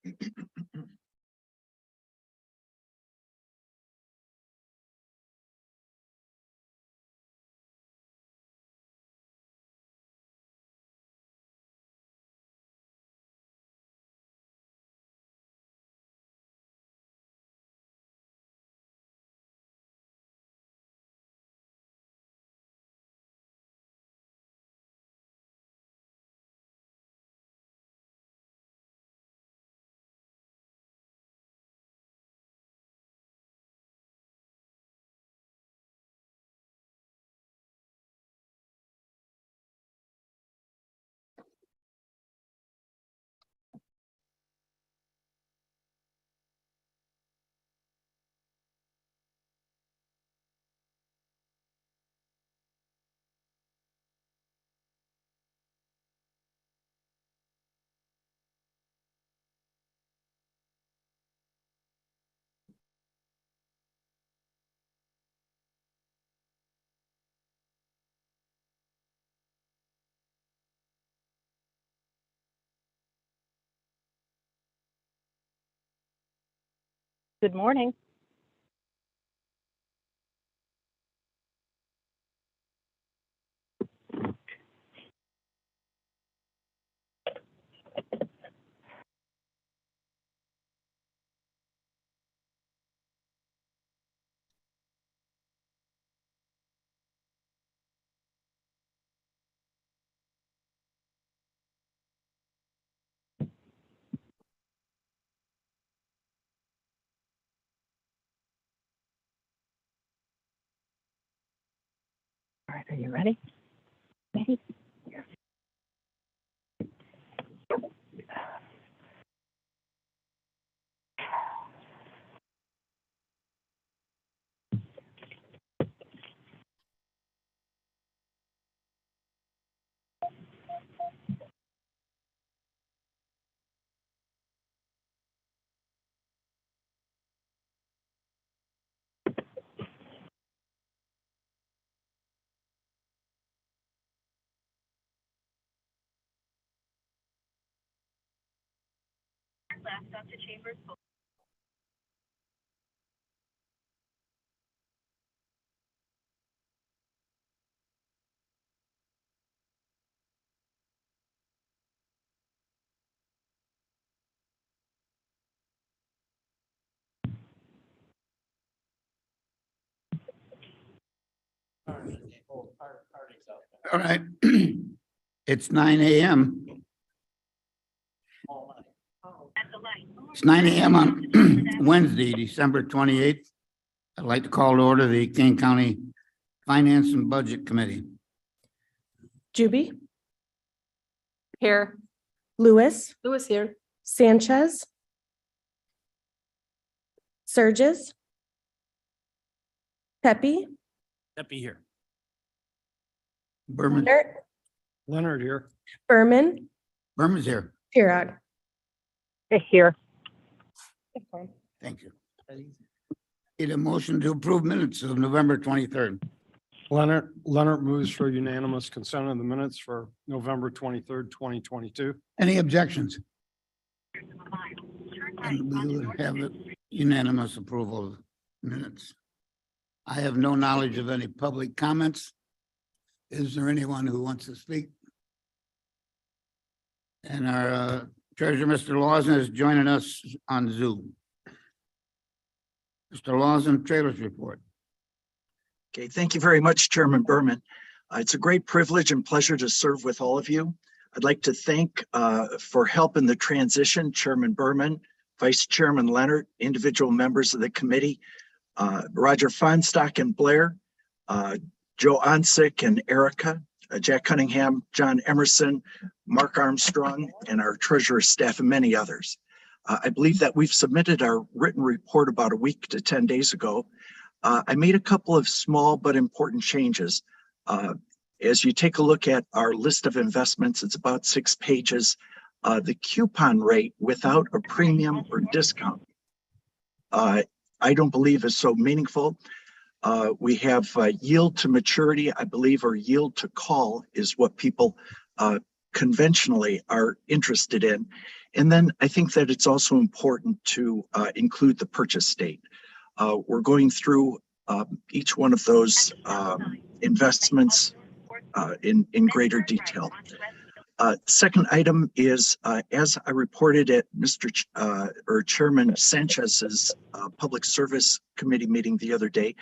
Good morning. All right, are you ready? Ready? Laptop to chambers. All right. It's 9 a.m. It's 9 a.m. on Wednesday, December 28th. I'd like to call to order the Kane County Finance and Budget Committee. Juby, Here. Lewis, Lewis here. Sanchez, Surges, Pepe, Pepe here. Berman, Leonard here. Berman, Berman's here. Pirog. Here. Thank you. Need a motion to approve minutes of November 23rd. Leonard moves for unanimous consent of the minutes for November 23rd, 2022. Any objections? And we would have a unanimous approval of minutes. I have no knowledge of any public comments. Is there anyone who wants to speak? And our treasurer, Mr. Lawson, is joining us on Zoom. Mr. Lawson, trailers report. Okay, thank you very much, Chairman Berman. It's a great privilege and pleasure to serve with all of you. I'd like to thank for help in the transition, Chairman Berman, Vice Chairman Leonard, individual members of the committee, Roger Feinstock and Blair, Joe Onsick and Erica, Jack Cunningham, John Emerson, Mark Armstrong, and our treasurer staff, and many others. I believe that we've submitted our written report about a week to 10 days ago. I made a couple of small but important changes. As you take a look at our list of investments, it's about 6 pages. The coupon rate without a premium or discount, I don't believe is so meaningful. We have yield to maturity, I believe, or yield to call is what people conventionally are interested in. And then I think that it's also important to include the purchase date. We're going through each one of those investments in greater detail. Second item is, as I reported at Chairman Sanchez's Public Service Committee meeting the other day,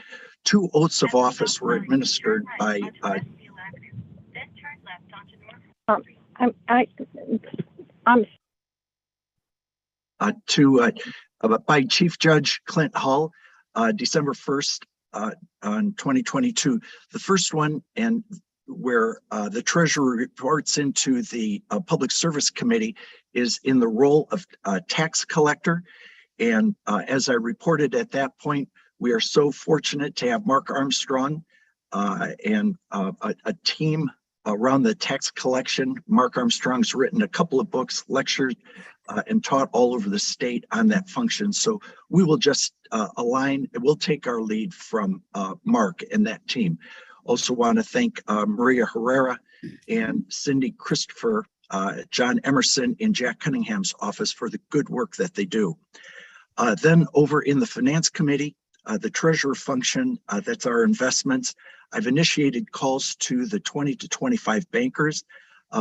2 oaths of office were administered by by Chief Judge Clint Hull, December 1st on 2022. The first one, and where the treasurer reports into the Public Service Committee, is in the role of tax collector. And as I reported at that point, we are so fortunate to have Mark Armstrong and a team around the tax collection. Mark Armstrong's written a couple of books, lectured, and taught all over the state on that function. So we will just align, we'll take our lead from Mark and that team. Also want to thank Maria Herrera and Cindy Christopher, John Emerson in Jack Cunningham's office for the good work that they do. Then over in the Finance Committee, the treasurer function, that's our investments. I've initiated calls to the 20 to 25 bankers.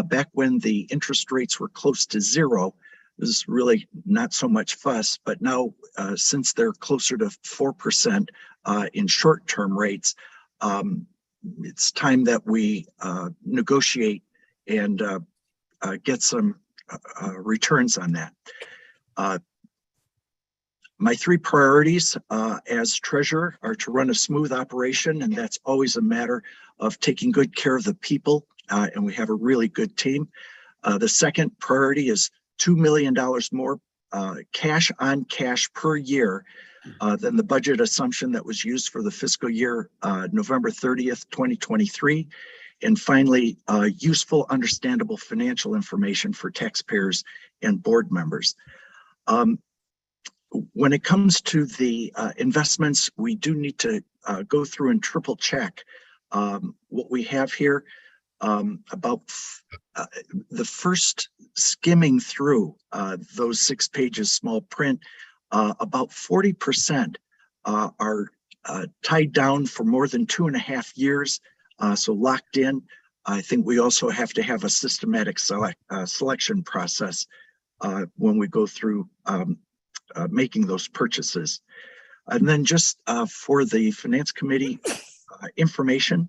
Back when the interest rates were close to zero, this is really not so much fuss, but now since they're closer to 4% in short-term rates, it's time that we negotiate and get some returns on that. My 3 priorities as treasurer are to run a smooth operation, and that's always a matter of taking good care of the people, and we have a really good team. The second priority is $2 million more cash on cash per year than the budget assumption that was used for the fiscal year November 30th, 2023. And finally, useful, understandable financial information for taxpayers and board members. When it comes to the investments, we do need to go through and triple check what we have here. About the first skimming through those 6 pages, small print, about 40% are tied down for more than 2.5 years, so locked in. I think we also have to have a systematic selection process when we go through making those purchases. And then just for the Finance Committee information,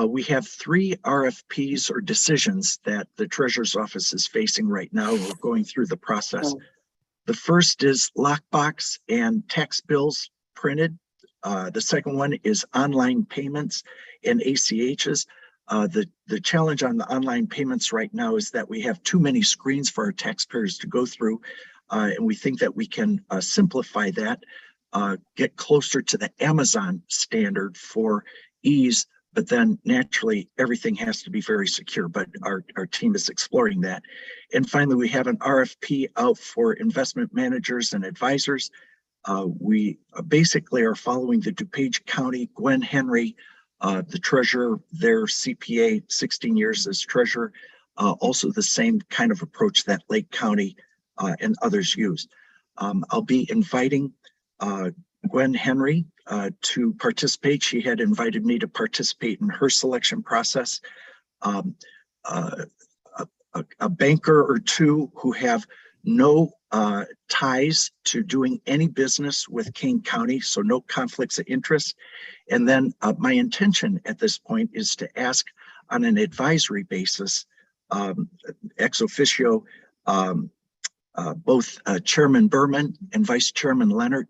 we have 3 RFPs or decisions that the Treasurer's Office is facing right now. We're going through the process. The first is lockbox and tax bills printed. The second one is online payments and ACHs. The challenge on the online payments right now is that we have too many screens for our taxpayers to go through. And we think that we can simplify that, get closer to the Amazon standard for ease, but then naturally everything has to be very secure, but our team is exploring that. And finally, we have an RFP out for investment managers and advisors. We basically are following the DuPage County, Gwen Henry, the treasurer, their CPA, 16 years as treasurer, also the same kind of approach that Lake County and others use. I'll be inviting Gwen Henry to participate. She had invited me to participate in her selection process. A banker or 2 who have no ties to doing any business with Kane County, so no conflicts of interest. And then my intention at this point is to ask on an advisory basis, ex officio, both Chairman Berman and Vice Chairman Leonard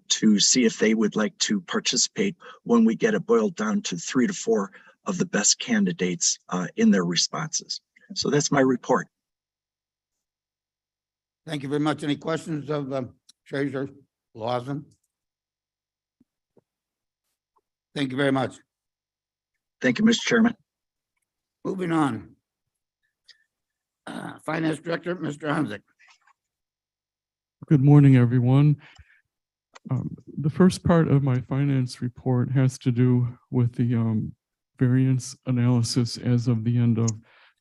to see if they would like to participate when we get it boiled down to 3 to 4 of the best candidates in their responses. So that's my report. Thank you very much. Any questions of Treasurer Lawson? Thank you very much. Thank you, Mr. Chairman. Moving on. Finance Director, Mr. Hunzick. Good morning, everyone. The first part of my finance report has to do with the variance analysis as of the end of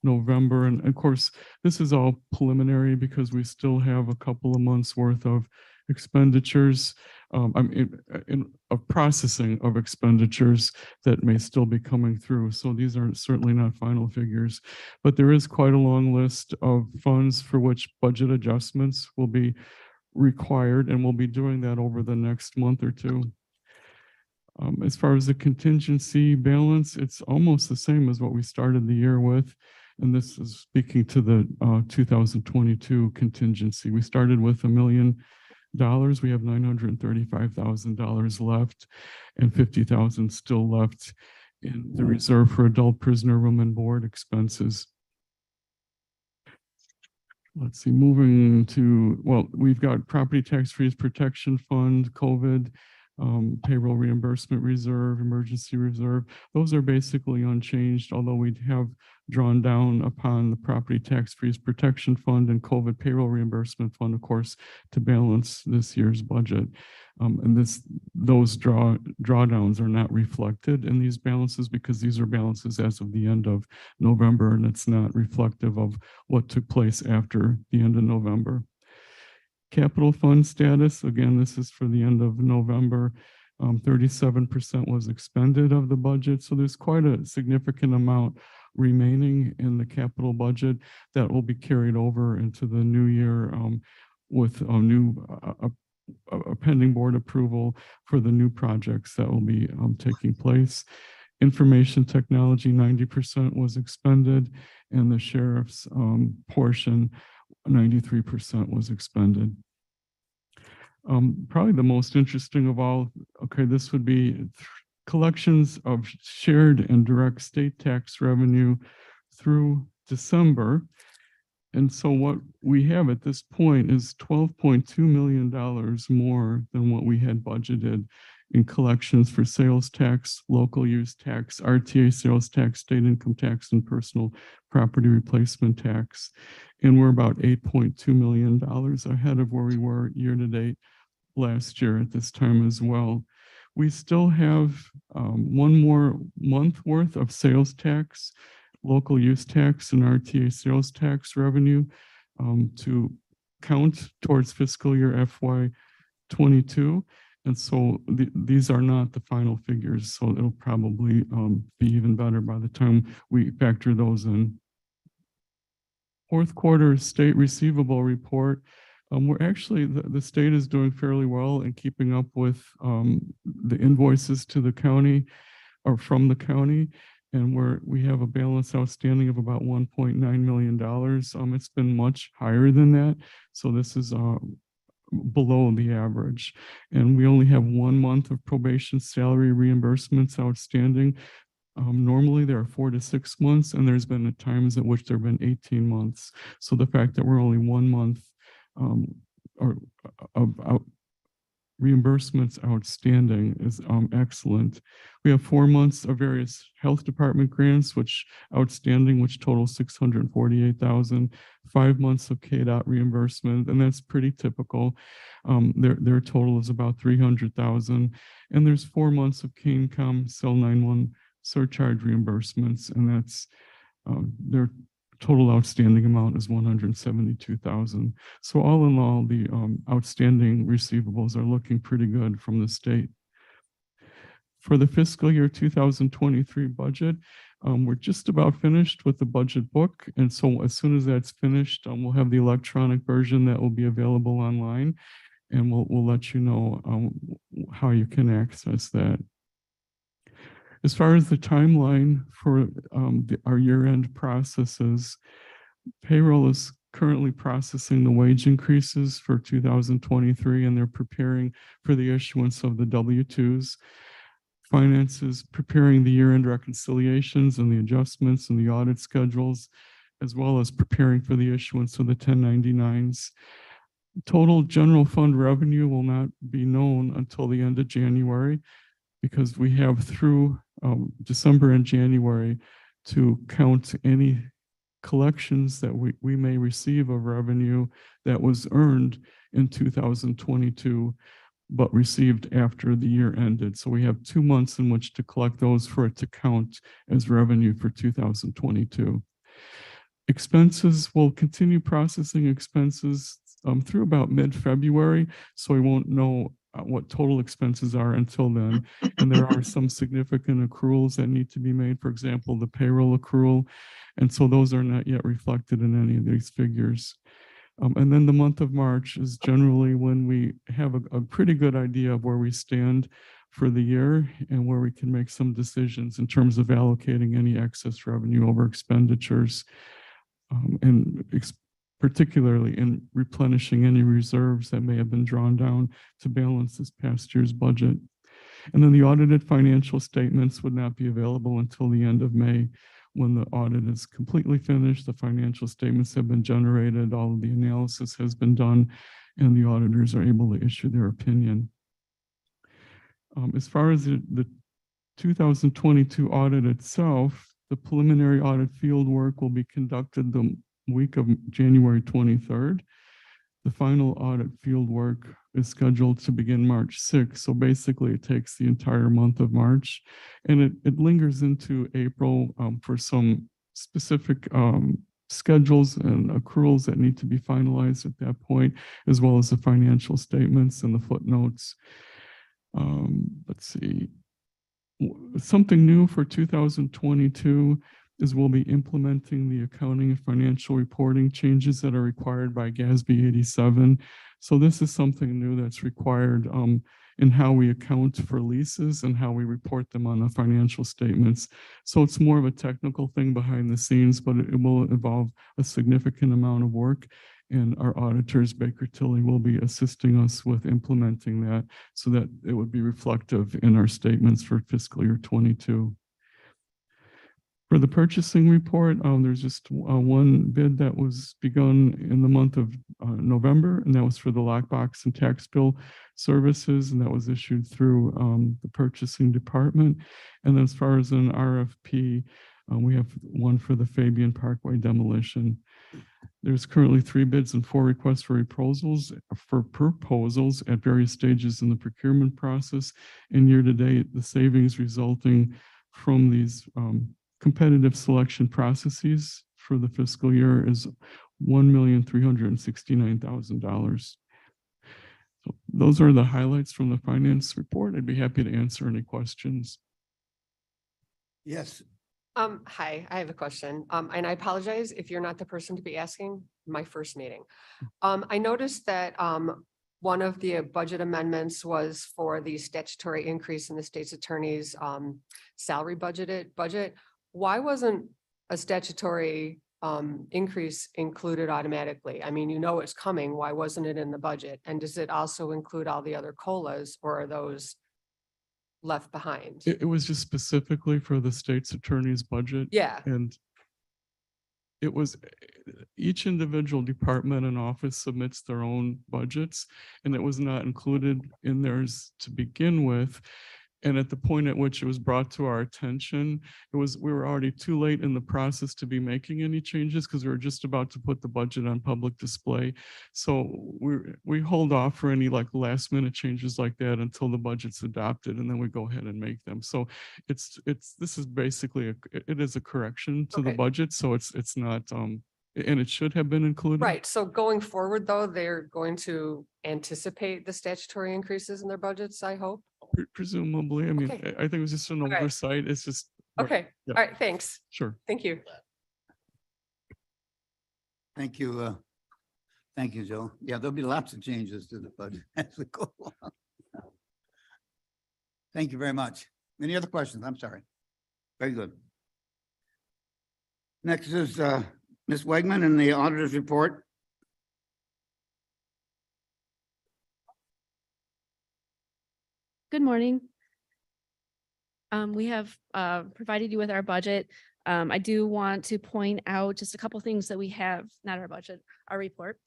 November. And of course, this is all preliminary because we still have a couple of months worth of expenditures, of processing of expenditures that may still be coming through. So these are certainly not final figures, but there is quite a long list of funds for which budget adjustments will be required, and we'll be doing that over the next month or two. As far as the contingency balance, it's almost the same as what we started the year with. And this is speaking to the 2022 contingency. We started with $1 million. We have $935,000 left and $50,000 still left in the reserve for adult prisoner room and board expenses. Let's see, moving to, well, we've got property tax freeze protection fund, COVID, payroll reimbursement reserve, emergency reserve. Those are basically unchanged, although we have drawn down upon the property tax freeze protection fund and COVID payroll reimbursement fund, of course, to balance this year's budget. And those drawdowns are not reflected in these balances because these are balances as of the end of November, and it's not reflective of what took place after the end of November. Capital fund status, again, this is for the end of November. 37% was expended of the budget. So there's quite a significant amount remaining in the capital budget that will be carried over into the new year with a pending board approval for the new projects that will be taking place. Information technology, 90% was expended, and the sheriff's portion, 93% was expended. Probably the most interesting of all, okay, this would be collections of shared and direct state tax revenue through December. And so what we have at this point is $12.2 million more than what we had budgeted in collections for sales tax, local use tax, RTA sales tax, state income tax, and personal property replacement tax. And we're about $8.2 million ahead of where we were year to date last year at this time as well. We still have one more month worth of sales tax, local use tax, and RTA sales tax revenue to count towards fiscal year FY22. And so these are not the final figures. So it'll probably be even better by the time we factor those in. Fourth quarter state receivable report. We're actually, the state is doing fairly well in keeping up with the invoices to the county or from the county. And we have a balance outstanding of about $1.9 million. It's been much higher than that. So this is below the average. And we only have 1 month of probation salary reimbursements outstanding. Normally there are 4 to 6 months, and there's been times at which there have been 18 months. So the fact that we're only 1 month reimbursements outstanding is excellent. We have 4 months of various health department grants, which outstanding, which total $648,000, 5 months of KDOT reimbursement, and that's pretty typical. Their total is about $300,000, and there's 4 months of KCOM Cell 911 surcharge reimbursements, and that's their total outstanding amount is $172,000. So all in all, the outstanding receivables are looking pretty good from the state. For the fiscal year 2023 budget, we're just about finished with the budget book. And so as soon as that's finished, we'll have the electronic version that will be available online, and we'll let you know how you can access that. As far as the timeline for our year-end processes, payroll is currently processing the wage increases for 2023, and they're preparing for the issuance of the W-2s. Finance is preparing the year-end reconciliations and the adjustments and the audit schedules, as well as preparing for the issuance of the 1099s. Total general fund revenue will not be known until the end of January, because we have through December and January to count any collections that we may receive of revenue that was earned in 2022, but received after the year ended. So we have 2 months in which to collect those for it to count as revenue for 2022. Expenses will continue processing expenses through about mid-February, so we won't know what total expenses are until then. And there are some significant accruals that need to be made, for example, the payroll accrual. And so those are not yet reflected in any of these figures. And then the month of March is generally when we have a pretty good idea of where we stand for the year and where we can make some decisions in terms of allocating any excess revenue over expenditures, particularly in replenishing any reserves that may have been drawn down to balance this past year's budget. And then the audited financial statements would not be available until the end of May, when the audit is completely finished, the financial statements have been generated, all of the analysis has been done, and the auditors are able to issue their opinion. As far as the 2022 audit itself, the preliminary audit field work will be conducted the week of January 23rd. The final audit field work is scheduled to begin March 6th. So basically it takes the entire month of March, and it lingers into April for some specific schedules and accruals that need to be finalized at that point, as well as the financial statements and the footnotes. Let's see. Something new for 2022 is we'll be implementing the accounting and financial reporting changes that are required by GASB 87. So this is something new that's required in how we account for leases and how we report them on the financial statements. So it's more of a technical thing behind the scenes, but it will involve a significant amount of work. And our auditors, Baker Tilly, will be assisting us with implementing that so that it would be reflective in our statements for fiscal year 22. For the purchasing report, there's just one bid that was begun in the month of November, and that was for the lockbox and tax bill services, and that was issued through the purchasing department. And then as far as an RFP, we have one for the Fabian Parkway demolition. There's currently 3 bids and 4 requests for proposals at various stages in the procurement process. And year to date, the savings resulting from these competitive selection processes for the fiscal year is $1,369,000. So those are the highlights from the finance report. I'd be happy to answer any questions. Yes, Hi, I have a question. And I apologize if you're not the person to be asking, my first meeting. I noticed that one of the budget amendments was for the statutory increase in the state's attorney's salary budget. Why wasn't a statutory increase included automatically? I mean, you know it's coming. Why wasn't it in the budget? And does it also include all the other COLAs, or are those left behind? It was just specifically for the state's attorney's budget. Yeah. And it was each individual department and office submits their own budgets, and it was not included in theirs to begin with. And at the point at which it was brought to our attention, we were already too late in the process to be making any changes because we were just about to put the budget on public display. So we hold off for any like last minute changes like that until the budget's adopted, and then we go ahead and make them. So this is basically it is a correction to the budget. So it's not and it should have been included. Right. So going forward, though, they're going to anticipate the statutory increases in their budgets, I hope. Presumably. I mean, Okay. I think it was just an Okay. oversight. It's just. Okay. Yeah. All right. Thanks. Sure. Thank you. thank you. Thank you, Joe. Yeah, there'll be lots of changes to the budget as we go along. Thank you very much. Any other questions? I'm sorry. Very good. Next is Ms. Wegman and the auditor's report. Good morning. We have provided you with our budget. I do want to point out just a couple things that we have, not our budget, our report.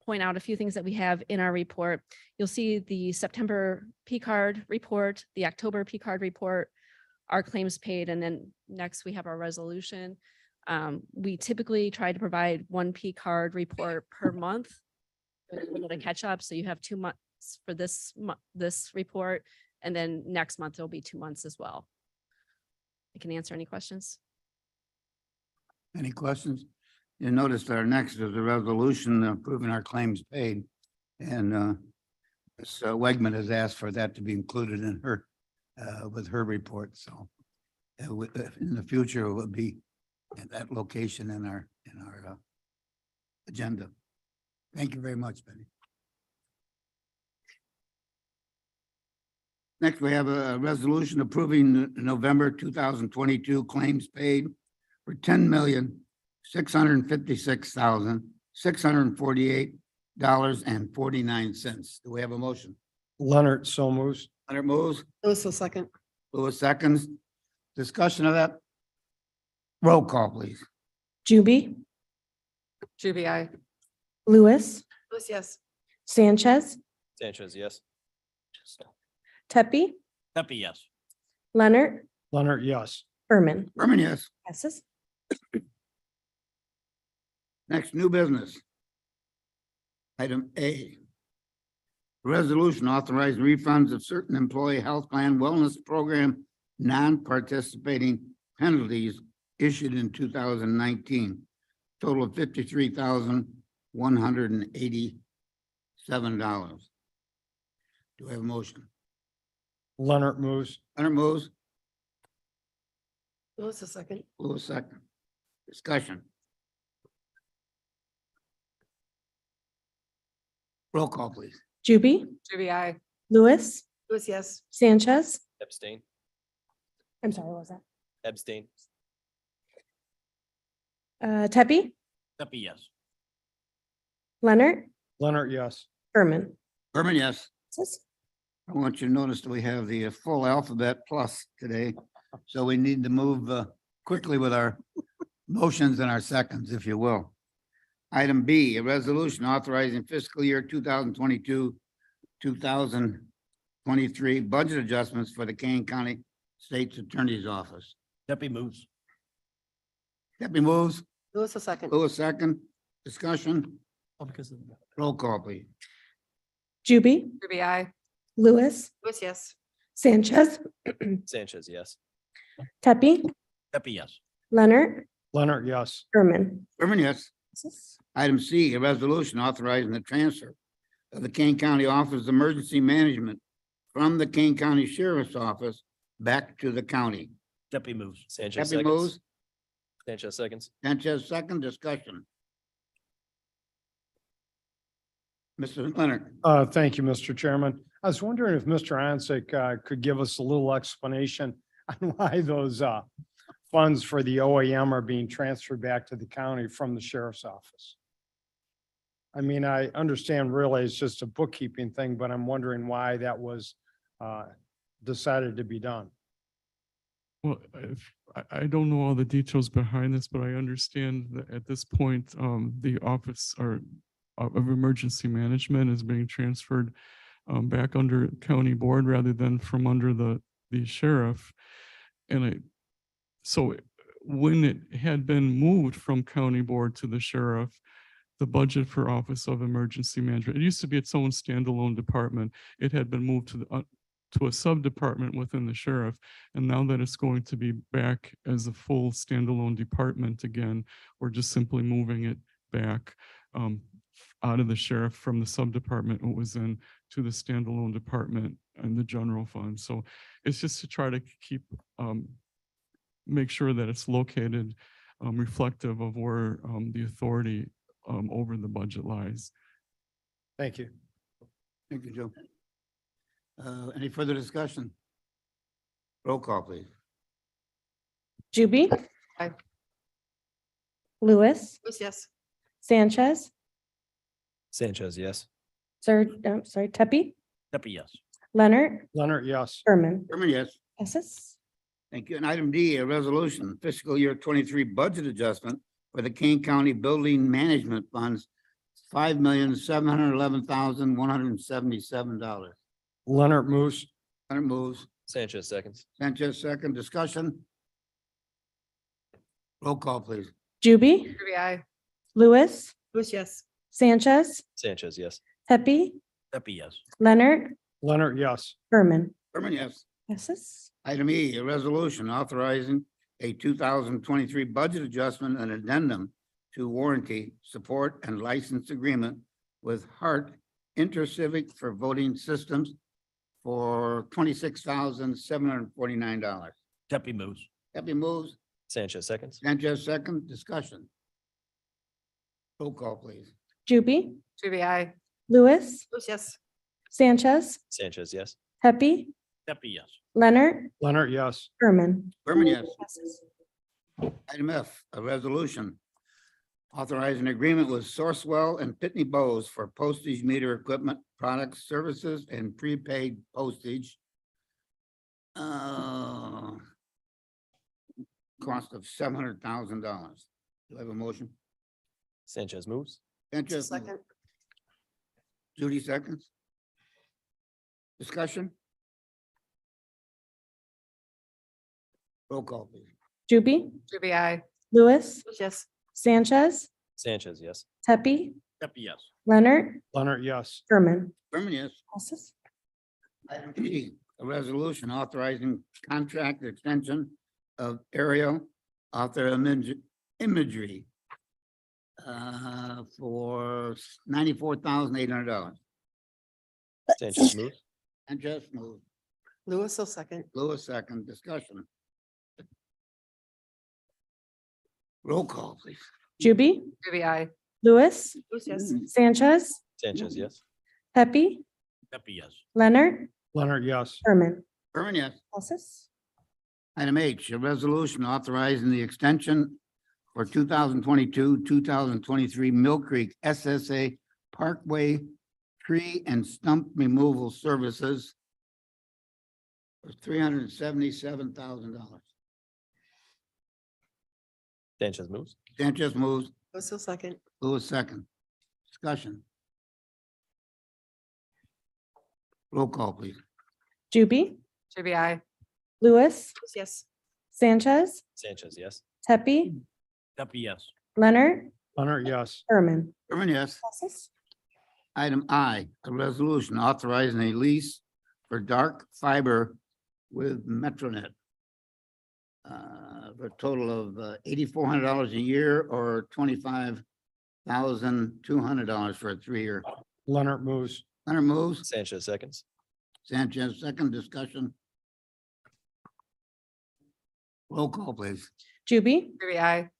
Point out a few things that we have in our report. You'll see the September P-card report, the October P-card report, our claims paid, and then next we have our resolution. We typically try to provide 1 P-card report per month to catch up. So you have 2 months for this report, and then next month there'll be 2 months as well. I can answer any questions. Any questions? You notice our next is a resolution approving our claims paid. And Ms. Wegman has asked for that to be included in her, with her report, so. In the future, it will be at that location in our agenda. Thank you very much, Betty. Next, we have a resolution approving the November 2022 claims paid for $10,656,648.49. Do we have a motion? Leonard, so moves. Leonard moves, Lewis will second. Lewis seconds. Discussion of that? Roll call, please. Juby, Juby, I. Lewis, Lewis, yes. Sanchez, Sanchez, yes. Tepe, Pepe, yes. Leonard, Leonard, yes. Berman. Berman, yes. Passes. Next, new business. Item A. Resolution authorizing refunds of certain employee health plan wellness program non-participating penalties issued in 2019. Total of $53,187. Do I have a motion? Leonard moves. Leonard moves, Lewis will second. Lewis second. Discussion. Roll call, please. Juby, Juby, I. Lewis, Lewis, yes. Sanchez. Abstain. I'm sorry, what was that? Abstain. Tepe, Pepe, yes. Leonard, Leonard, yes. Berman. Berman, yes. Passes. I want you to notice that we have the full alphabet plus today. So we need to move quickly with our motions and our seconds, if you will. Item B, a resolution authorizing fiscal year 2022, 2023 budget adjustments for the Kane County State's Attorney's Office. Pepe moves. Deputy moves, Lewis will second. Lewis second, discussion, Oh, because of the. roll call, please. Juby, Juby, I. Lewis, Lewis, yes. Sanchez, Sanchez, yes. Tepe, Pepe, yes. Leonard, Leonard, yes. Berman. Berman, yes. Passes. Item C, a resolution authorizing the transfer of the Kane County Office of Emergency Management from the Kane County Sheriff's Office back to the county. Pepe moves. Sanchez Deputy seconds. moves, Sanchez seconds. Sanchez second, discussion. Mr. Leonard. Thank you, Mr. Chairman. I was wondering if Mr. Ansick could give us a little explanation on why those funds for the OAM are being transferred back to the county from the sheriff's office. I mean, I understand really it's just a bookkeeping thing, but I'm wondering why that was decided to be done. Well, I don't know all the details behind this, but I understand that at this point, the office of emergency management is being transferred back under county board rather than from under the sheriff. And so when it had been moved from county board to the sheriff, the budget for Office of Emergency Management, it used to be its own standalone department. It had been moved to a sub-department within the sheriff. And now that it's going to be back as a full standalone department again, we're just simply moving it back out of the sheriff from the sub-department it was in to the standalone department and the general fund. So it's just to try to keep, make sure that it's located reflective of where the authority over the budget lies. Thank you. Thank you, Joe. Any further discussion? Roll call, please. Juby, Aye. Lewis, Lewis, yes. Sanchez, Sanchez, yes. Tepe, Pepe, yes. Leonard, Leonard, yes. Berman. Berman, yes. Passes. Thank you. And item D, a resolution, fiscal year 23 budget adjustment for the Kane County Building Management Funds, $5,711,177. Leonard moves. Leonard moves, Sanchez seconds. Sanchez second, discussion. Roll call, please. Juby, Juby, I. Lewis, Lewis, yes. Sanchez, Sanchez, yes. Tepe, Pepe, yes. Leonard, Leonard, yes. Berman. Berman, yes. Passes. Item E, a resolution authorizing a 2023 budget adjustment and addendum to warranty, support, and license agreement with Hart Intercivic for voting systems for $26,749. Pepe moves. Happy moves, Sanchez seconds. Sanchez second, discussion. Roll call, please. Juby, Juby, I. Lewis, Yes. Sanchez, Sanchez, yes. Pepe, Pepe, yes. Leonard, Leonard, yes. Berman. Berman, yes. Item F, a resolution authorizing agreement with Sourcewell and Pitney Bowes for postage meter equipment, products, services, and prepaid postage. Cost of $700,000. Do I have a motion? Sanchez moves. Sanchez, Second. Judy seconds. Discussion? Roll call, please. Juby, Juby, I. Lewis, Yes. Sanchez, Sanchez, yes. Pepe, Pepe, yes. Leonard, Leonard, yes. Berman. Berman, yes. Passes. Item E, a resolution authorizing contract extension of aerial imagery for $94,800. Sanchez moves. And just move. Lewis will second. Lewis second, discussion. Roll call, please. Juby, Juby, I. Lewis, Yes. Sanchez, Sanchez, yes. Pepe, Pepe, yes. Leonard, Leonard, yes. Berman. Berman, yes. Passes. Item H, a resolution authorizing the extension for 2022, 2023 Mill Creek SSA Parkway Tree and Stump Removal Services for $377,000. Sanchez moves. Sanchez moves, Lewis will second. Lewis second. Discussion. Roll call, please. Juby, Juby, I. Lewis, Yes. Sanchez, Sanchez, yes. Pepe, Pepe, yes. Leonard, Leonard, yes. Berman. Berman, yes. Passes. Item I, a resolution authorizing a lease for dark fiber with Metronet. For a total of $8,400 a year or $25,200 for a 3-year. Leonard moves. Leonard moves, Sanchez seconds. Sanchez second, discussion. Roll call, please. Juby, Juby, I.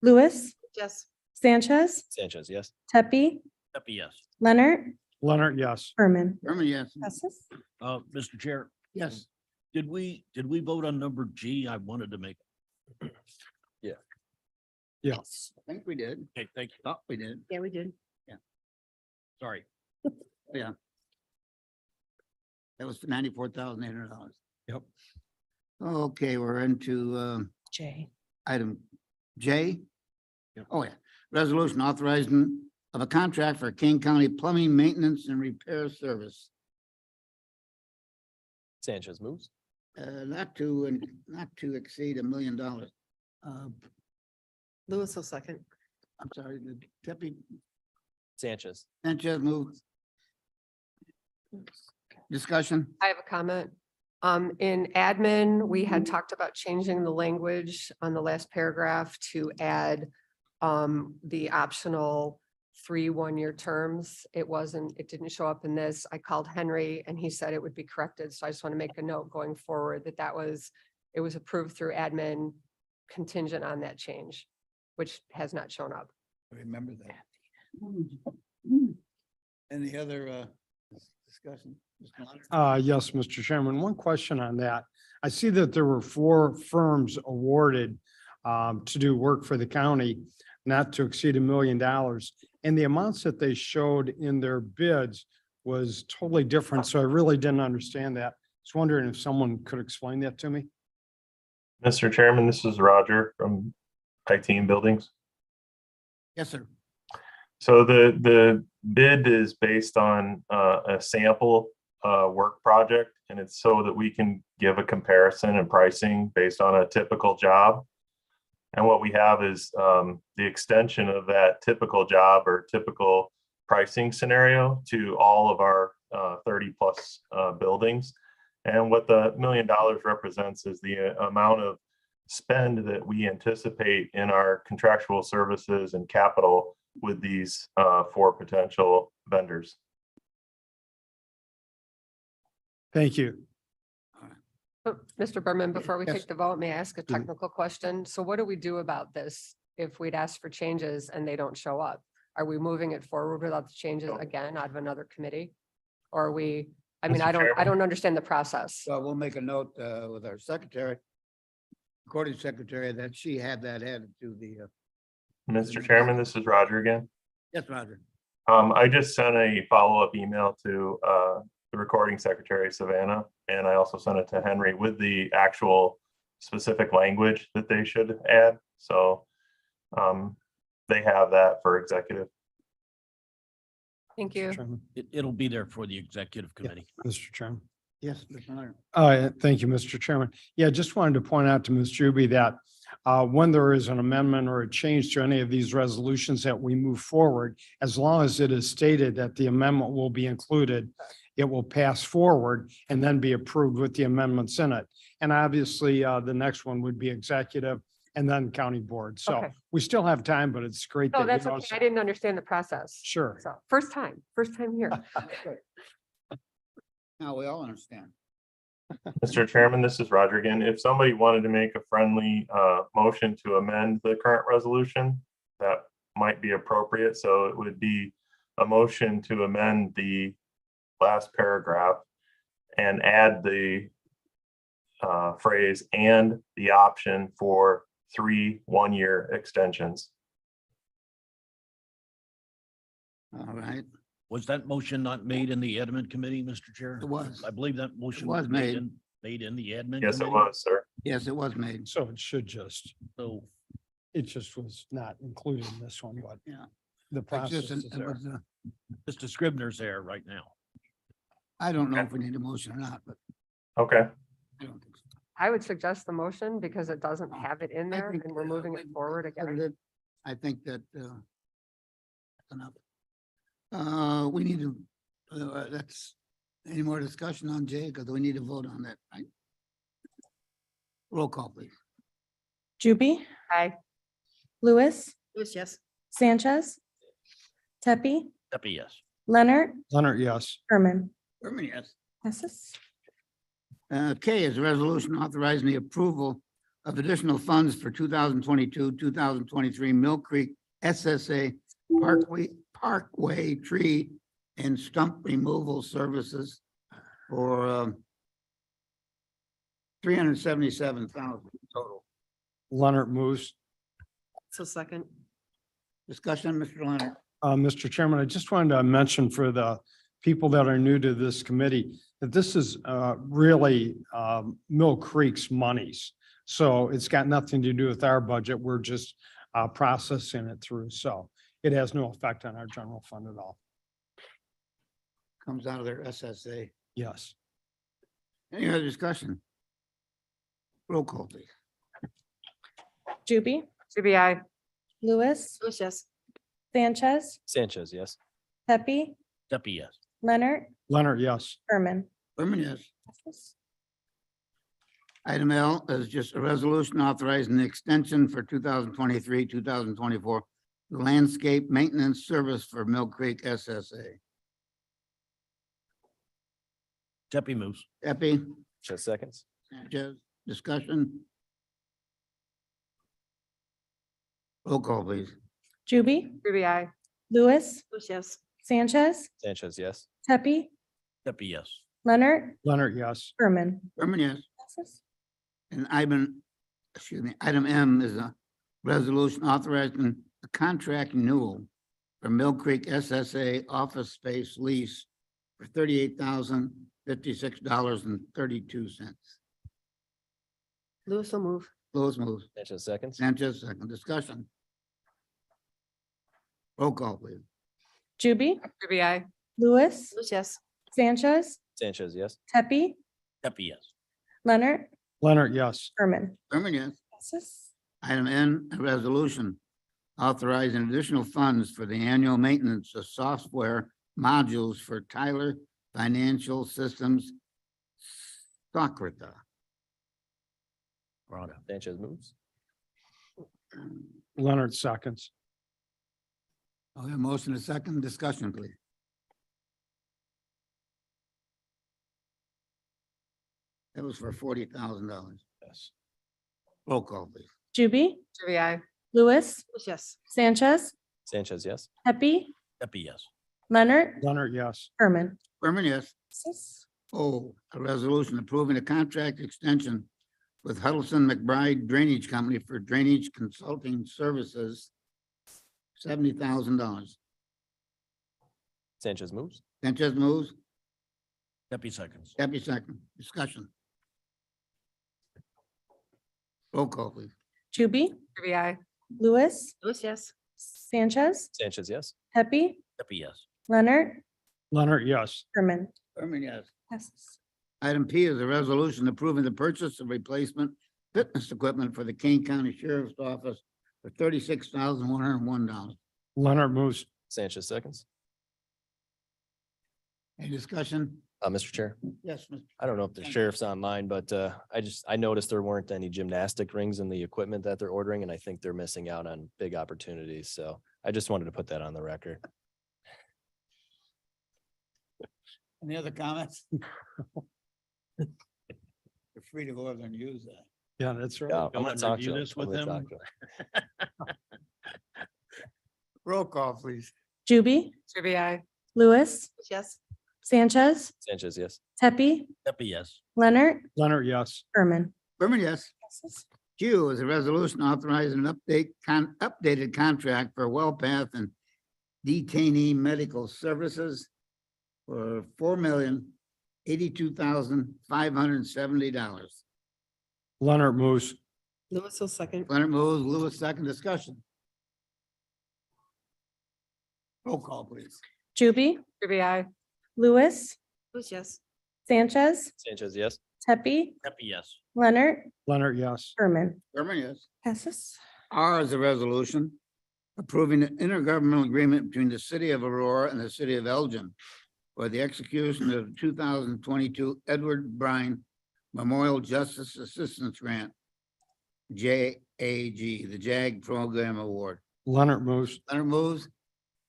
Lewis, Yes. Sanchez, Sanchez, yes. Pepe, Pepe, yes. Leonard, Leonard, yes. Berman. Berman, yes. Passes. Mr. Chair, Yes. did we vote on number G? I wanted to make. Yes. I think we did. Okay, thank you. Thought we did. Yeah, we did. Sorry. Yeah. That was $94,800. Yep. Okay, we're into Jay. item J. Yep. Oh, yeah. Resolution authorizing of a contract for King County Plumbing Maintenance and Repair Service. Sanchez moves. Not to exceed $1 million. Lewis will second. I'm sorry, the deputy Sanchez. Sanchez moved. Discussion? I have a comment. In admin, we had talked about changing the language on the last paragraph to add the optional 3 one-year terms. It didn't show up in this. I called Henry and he said it would be corrected. So I just want to make a note going forward that it was approved through admin contingent on that change, which has not shown up. Remember that. Any other discussion? Mr. Leonard? Yes, Mr. Chairman, one question on that. I see that there were 4 firms awarded to do work for the county, not to exceed $1 million. And the amounts that they showed in their bids was totally different. So I really didn't understand that. Just wondering if someone could explain that to me. Mr. Chairman, this is Roger from IT and Buildings. Yes, sir. So the bid is based on a sample work project, and it's so that we can give a comparison and pricing based on a typical job. And what we have is the extension of that typical job or typical pricing scenario to all of our 30 plus buildings. And what the $1 million represents is the amount of spend that we anticipate in our contractual services and capital with these four potential vendors. Thank you. Mr. Berman, before we Yes. take the vote, may I ask a Mhm. technical question? So what do we do about this if we'd ask for changes and they don't show up? Are we moving it forward without the changes again out of another committee? Or are we, I mean, Mr. I Chairman? don't understand the process. So we'll make a note with our secretary, recording secretary, that she had that added to the. Mr. Chairman, this is Roger again. Yes, Roger. I just sent a follow-up email to the recording secretary, Savannah, and I also sent it to Henry with the actual specific language that they should add. So they have that for executive. Thank you. Chairman. It'll be there for the executive committee. Mr. Chairman. Yes, Mr. Leonard. Thank you, Mr. Chairman. Yeah, just wanted to point out to Ms. Juby that when there is an amendment or a change to any of these resolutions that we move forward, as long as it is stated that the amendment will be included, it will pass forward and then be approved with the amendments in it. And obviously, the next one would be executive and then county board. So Okay. we still have time, but it's great. No, that you that's noticed okay. I it. didn't understand the process. Sure. So first time here. Now we all understand. Mr. Chairman, this is Roger again. If somebody wanted to make a friendly motion to amend the current resolution, that might be appropriate. So it would be a motion to amend the last paragraph and add the phrase "and the option for 3 one-year extensions." All right, Was that motion not made in the admin committee, Mr. Chair? it was. I believe that motion was was made. made in the admin. Yes, it committee. was, sir. Yes, it was made. So it should just, So it just was not included in this one, but Yeah. the It's process just, is it there. was, Mr. Scribner's there right now. I don't know if we need a motion or not, but Okay. I don't think so. I would suggest the motion because it doesn't have it in I there think, and we're moving it we- forward again. I think that that's enough. We need to, that's, any more discussion on Jay, because we need to vote on that, right? Roll call, please. Juby, Aye. Lewis, Yes. Sanchez, Tepi, Deputy, yes. Leonard, Leonard, yes. Herman. Berman, yes. Passes. K is a resolution authorizing the approval of additional funds for 2022, 2023 Mill Creek SSA Parkway tree and stump removal services for 377,000 total. Leonard moves. So second. Discussion, Mr. Leonard. Mr. Chairman, I just wanted to mention for the people that are new to this committee, that this is really Mill Creek's monies. So it's got nothing to do with our budget. We're just processing it through. So it has no effect on our general fund at all. Comes out of their SSA. Yes. Any other discussion? Roll call, please. Juby, CBI. Lewis, Yes. Sanchez, Sanchez, yes. Tepi, Deputy, yes. Leonard, Leonard, yes. Herman. Berman, yes. Passes. Item L is just a resolution authorizing the extension for 2023, 2024 landscape maintenance service for Mill Creek SSA. Deputy moves. Epi, Just seconds. Sanchez, discussion? Roll call, please. Juby, CBI. Lewis, Yes. Sanchez, Sanchez, yes. Tepi, Deputy, yes. Leonard, Leonard, yes. Herman. Berman, yes. Passes. And item M is a resolution authorizing a contract renewal for Mill Creek SSA office space lease for $38,056.32. Lewis will move. Lewis moves. Sanchez, seconds. Sanchez, second. Discussion. Roll call, please. Juby, CBI. Lewis, Yes. Sanchez, Sanchez, yes. Tepi, Deputy, yes. Leonard, Leonard, yes. Herman. Berman, yes. Passes. Item N, a resolution authorizing additional funds for the annual maintenance of software modules for Tyler Financial Systems, Socrita. Veronica. Sanchez moves. Leonard seconds. I have a motion, a second, discussion, please. That was for $40,000. Yes. Roll call, please. Juby, Juby, I. Lewis, Yes. Sanchez, Sanchez, yes. Pepe, Pepe, yes. Leonard, Leonard, yes. Berman. Berman, yes. Passes. Oh, a resolution approving a contract extension with Huddleston McBride Drainage Company for drainage consulting services. $70,000. Sanchez moves. Sanchez moves, Pepe seconds. Pepe second, discussion. Roll call, please. Juby, Juby, I. Lewis, Lewis, yes. Sanchez, Sanchez, yes. Pepe, Pepe, yes. Leonard, Leonard, yes. Berman. Berman, yes. Passes. Item P is a resolution approving the purchase of replacement fitness equipment for the Kane County Sheriff's Office for $36,101. Leonard moves. Sanchez seconds. Any discussion? Mr. Chair, Yes, Mr. I don't know if the sheriff's online, but I noticed there weren't any gymnastic rings in the equipment that they're ordering, and I think they're missing out on big opportunities. So I just wanted to put that on the record. Any other comments? You're free to go over there and use that. Yeah, that's right. Yeah, I'm Come gonna and talk review to him. this I'm with gonna him. talk to him. Roll call, please. Juby, Juby, I. Lewis, Yes. Sanchez, Sanchez, yes. Pepe, Pepe, yes. Leonard, Leonard, yes. Berman. Berman, yes. Passes. Q is a resolution authorizing an updated contract for WellPath and detainee medical services for $4,082,570. Leonard moves. Lewis will second. Leonard moves, Lewis second, discussion. Roll call, please. Juby, Juby, I. Lewis, Lewis, yes. Sanchez, Sanchez, yes. Pepe, Pepe, yes. Leonard, Leonard, yes. Berman. Berman, yes. Passes. R is a resolution approving an intergovernmental agreement between the city of Aurora and the city of Elgin for the execution of the 2022 Edward Bryan Memorial Justice Assistance Grant, JAG, the JAG Program Award. Leonard moves. Leonard moves,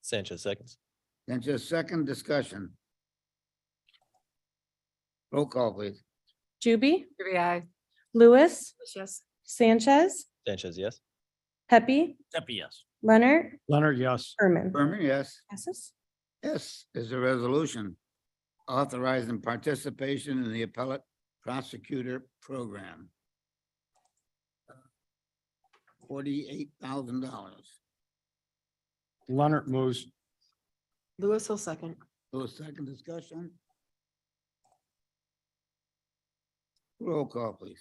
Sanchez seconds. then just second discussion. Roll call, please. Juby, Juby, I. Lewis, Lewis, yes. Sanchez, Sanchez, yes. Pepe, Pepe, yes. Leonard, Leonard, yes. Berman. Berman, yes. Passes. S is a resolution authorizing participation in the appellate prosecutor program. $48,000. Leonard moves. Lewis will second. Those second discussion. Roll call, please.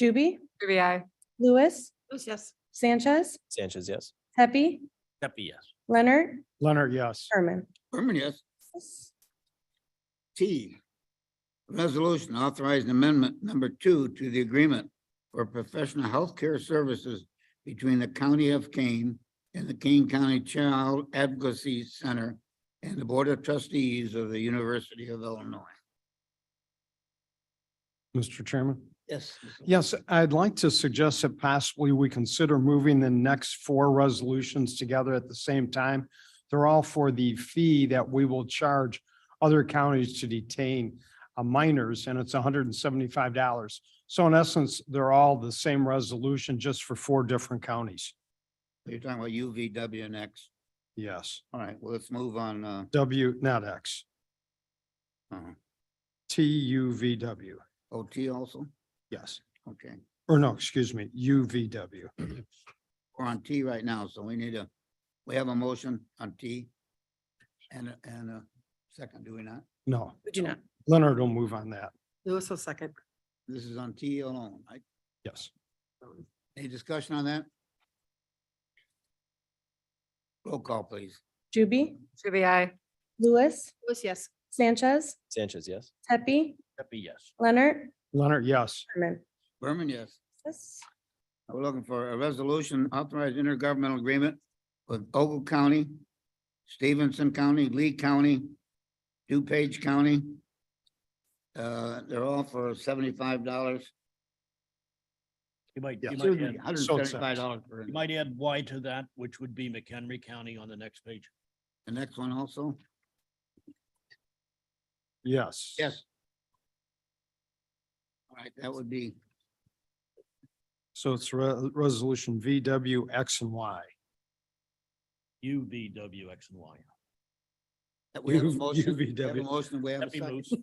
Juby, Juby, I. Lewis, Lewis, yes. Sanchez, Sanchez, yes. Pepe, Pepe, yes. Leonard, Leonard, yes. Berman. Berman, yes. T, resolution authorizing amendment number 2 to the agreement for professional healthcare services between the County of Kane and the Kane County Child Advocacy Center and the Board of Trustees of the University of Illinois. Mr. Chairman. Yes. Yes, I'd like to suggest that possibly we consider moving the next 4 resolutions together at the same time. They're all for the fee that we will charge other counties to detain minors, and it's $175. So in essence, they're all the same resolution, just for 4 different counties. You're talking about UVW next. Yes, All right, well, let's move on. W, not X, Uh, TUVW. OT also? Yes, Okay, or no, excuse me, UVW. we're on T right now, so we have a motion on T and a second, do we not? No, Would you not? Leonard will move on that. Lewis will second. This is on T alone, right? Yes. Any discussion on that? Roll call, please. Juby, Juby, I. Lewis, Lewis, yes. Sanchez, Sanchez, yes. Pepe, Pepe, yes. Leonard, Leonard, yes. Berman. Berman, yes. Passes. We're looking for a resolution authorized intergovernmental agreement with Ogle County, Stevenson County, Lee County, DuPage County. They're all for $75. You might, you Excuse might me, add, $175 for you might add Y to that, which would be McHenry County on the next page. the next one also. Yes. Yes. All right, that would be, So it's resolution VW X and Y. U, V, W, X, and Y. we have a U- motion, we have a UVW. motion, we have a Happy second. moves.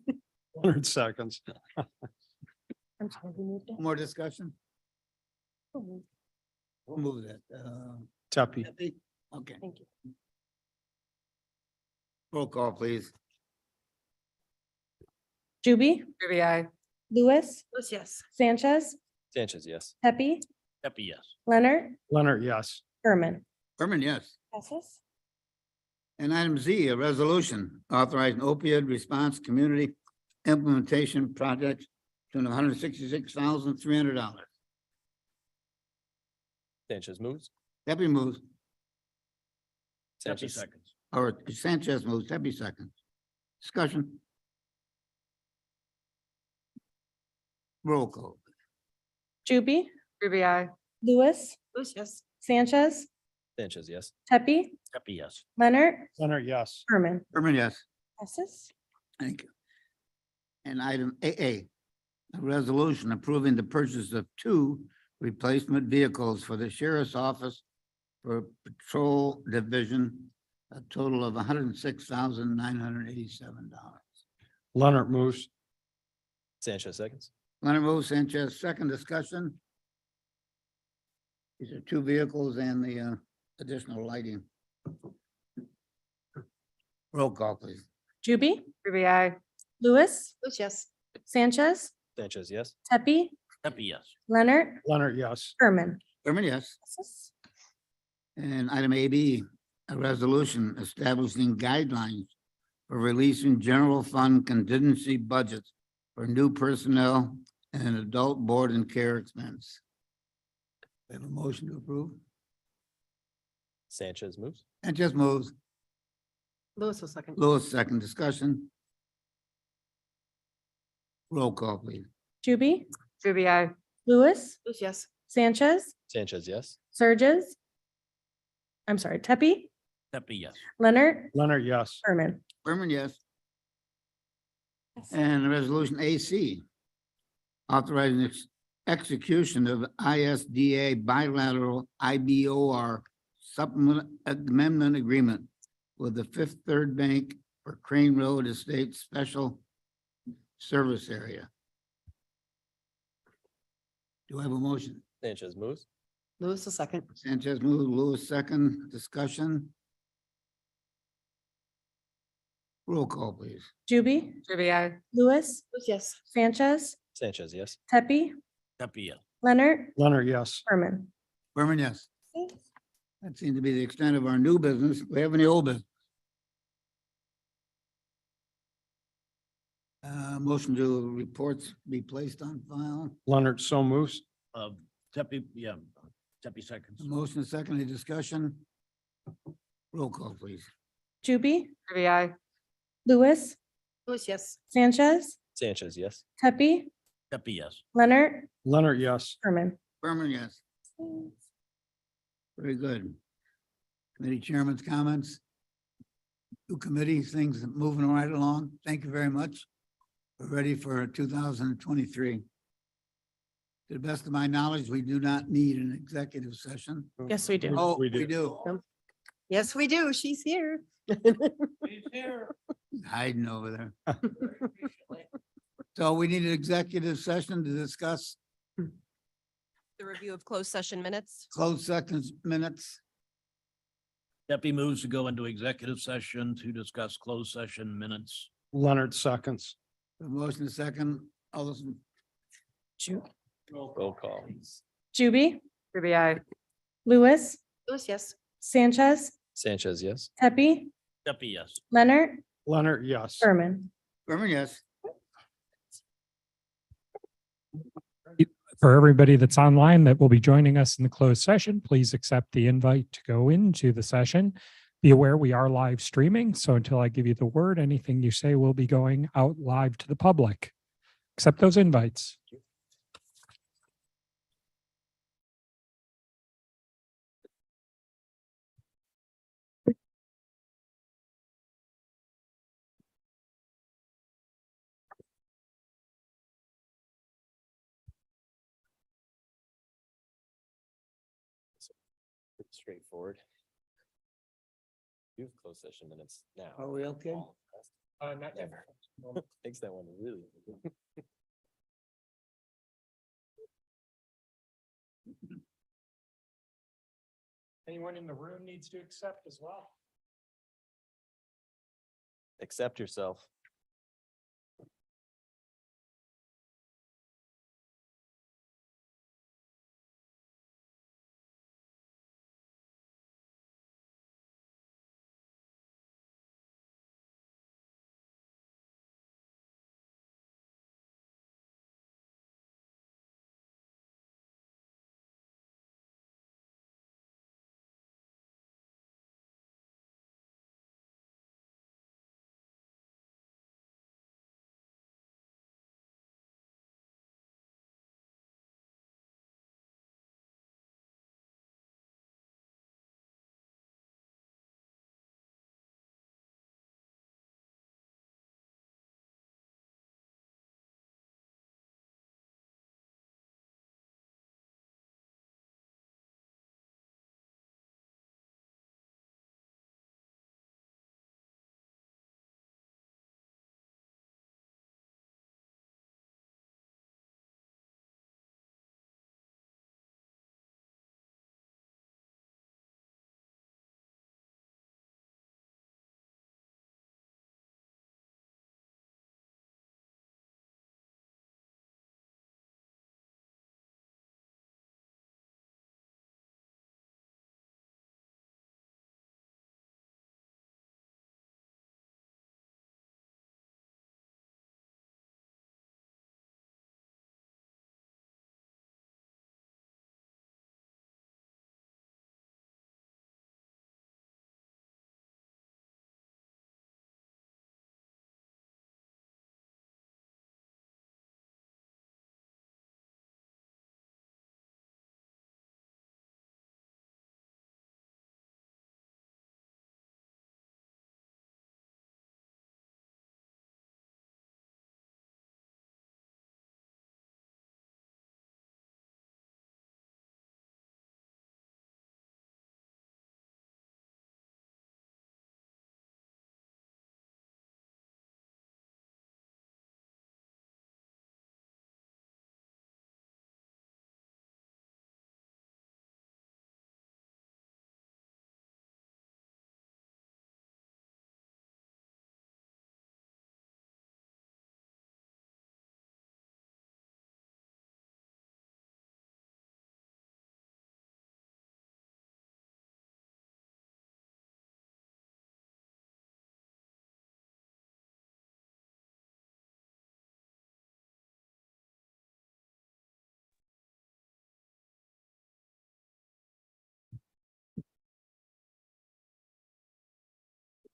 100 seconds. I'm sorry, we moved it. More discussion? Oh, We'll move that. Tepe, Kathy? Okay, Thank you. roll call, please. Juby, Ruby, I. Lewis, Lewis, yes. Sanchez, Sanchez, yes. Pepe, Happy, yes. Leonard, Leonard, yes. Berman. Berman, yes. Passes. And item Z, a resolution authorizing opioid response community implementation project to $166,300. Sanchez moves. Debbie moves, Happy Sanchez, seconds. or Sanchez moves, Debbie seconds. Discussion. Roll call. Juby, Ruby, I. Lewis, Lewis, yes. Sanchez, Sanchez, yes. Pepe, Happy, yes. Leonard, Leonard, yes. Berman. Berman, yes. Passes. Thank you. And item AA, a resolution approving the purchase of 2 replacement vehicles for the sheriff's office for patrol division, a total of $106,987. Leonard moves. Sanchez seconds. Leonard moves, Sanchez, second discussion. These are 2 vehicles and the additional lighting. Roll call, please. Juby, Ruby, I. Lewis, Lewis, yes. Sanchez, Sanchez, yes. Pepe, Happy, yes. Leonard, Leonard, yes. Berman. Berman, yes. Passes. And item AB, a resolution establishing guidelines for releasing general fund contingency budgets for new personnel and adult board and care expense. We have a motion to approve. Sanchez moves. And just moves. Lewis will second. Lewis, second discussion. Roll call, please. Juby, Ruby, I. Lewis, Lewis, yes. Sanchez, Sanchez, yes. Surges. I'm sorry, Tepe, Happy, yes. Leonard, Leonard, yes. Berman. Berman, yes. And resolution AC, authorizing execution of ISDA bilateral IBOR supplement amendment agreement with the Fifth Third Bank for Crane Road Estate Special Service Area. Do I have a motion? Sanchez moves. Lewis will second. Sanchez moved, Lewis second, discussion. Roll call, please. Juby, Ruby, I. Lewis, Lewis, yes. Sanchez, Sanchez, yes. Pepe, Happy, yes. Leonard, Leonard, yes. Berman. Berman, yes. That seemed to be the extent of our new business. Do we have any old business? Motion to reports be placed on file. Leonard, so moves. Happy, yeah. Happy seconds. Motion is second, any discussion? Roll call, please. Juby, Ruby, I. Lewis, Lewis, yes. Sanchez, Sanchez, yes. Pepe, Happy, yes. Leonard, Leonard, yes. Berman. Berman, yes. Very good. Committee chairman's comments. Two committees, things moving right along. Thank you very much. We're ready for 2023. To the best of my knowledge, we do not need an executive session. Yes, we do. Oh, We we do. do. Yes, we do. She's here. Hiding over there. So we need an executive session to discuss The review of closed session minutes. closed sessions minutes. Happy moves to go into executive session to discuss closed session minutes. Leonard, seconds. The motion is second. All those, Roll call. Juby, Ruby, I. Lewis, Lewis, yes. Sanchez, Sanchez, yes. Pepe, Happy, yes. Leonard, Leonard, yes. Berman. Berman, yes. For everybody that's online that will be joining us in the closed session, please accept the invite to go into the session. Be aware we are live streaming, so until I give you the word, anything you say will be going out live to the public. Accept those invites. Straightforward. You have closed session minutes now. Are we okay? Not yet. Makes that one really. Anyone in the room needs to accept as well? Accept yourself.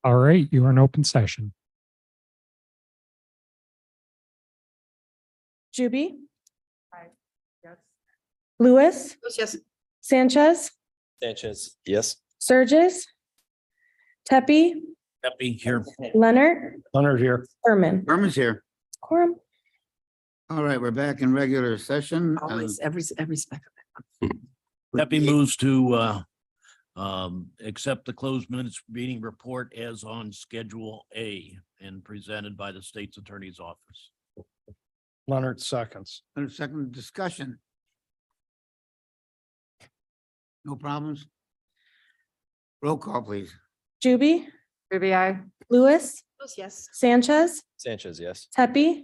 All right, you are in open session. Juby, Yes. Lewis, Lewis, yes. Sanchez, Sanchez, yes. Surges, Tepe, Happy here. Leonard, Leonard here. Berman. Berman's here. Quorum. All right, we're back in regular session. Always, every speck of it. Happy moves to accept the closed minutes meeting report as on Schedule A and presented by the state's attorney's office. Leonard seconds. Second discussion. No problems? Roll call, please. Juby, Ruby, I. Lewis, Lewis, yes. Sanchez, Sanchez, yes. Tepe,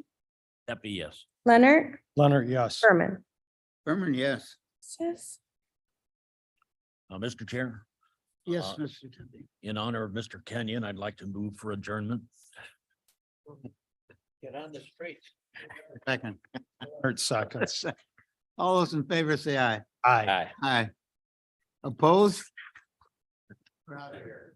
Happy, yes. Leonard, Leonard, yes. Berman. Berman, yes. Yes. Mr. Chair, Yes, Uh, Mr. Tempe. in honor of Mr. Kenyon, I'd like to move for adjournment. Get on the street. Second. Leonard seconds. All those in favor say aye. Aye. Aye. Aye. Opposed? We're out of here.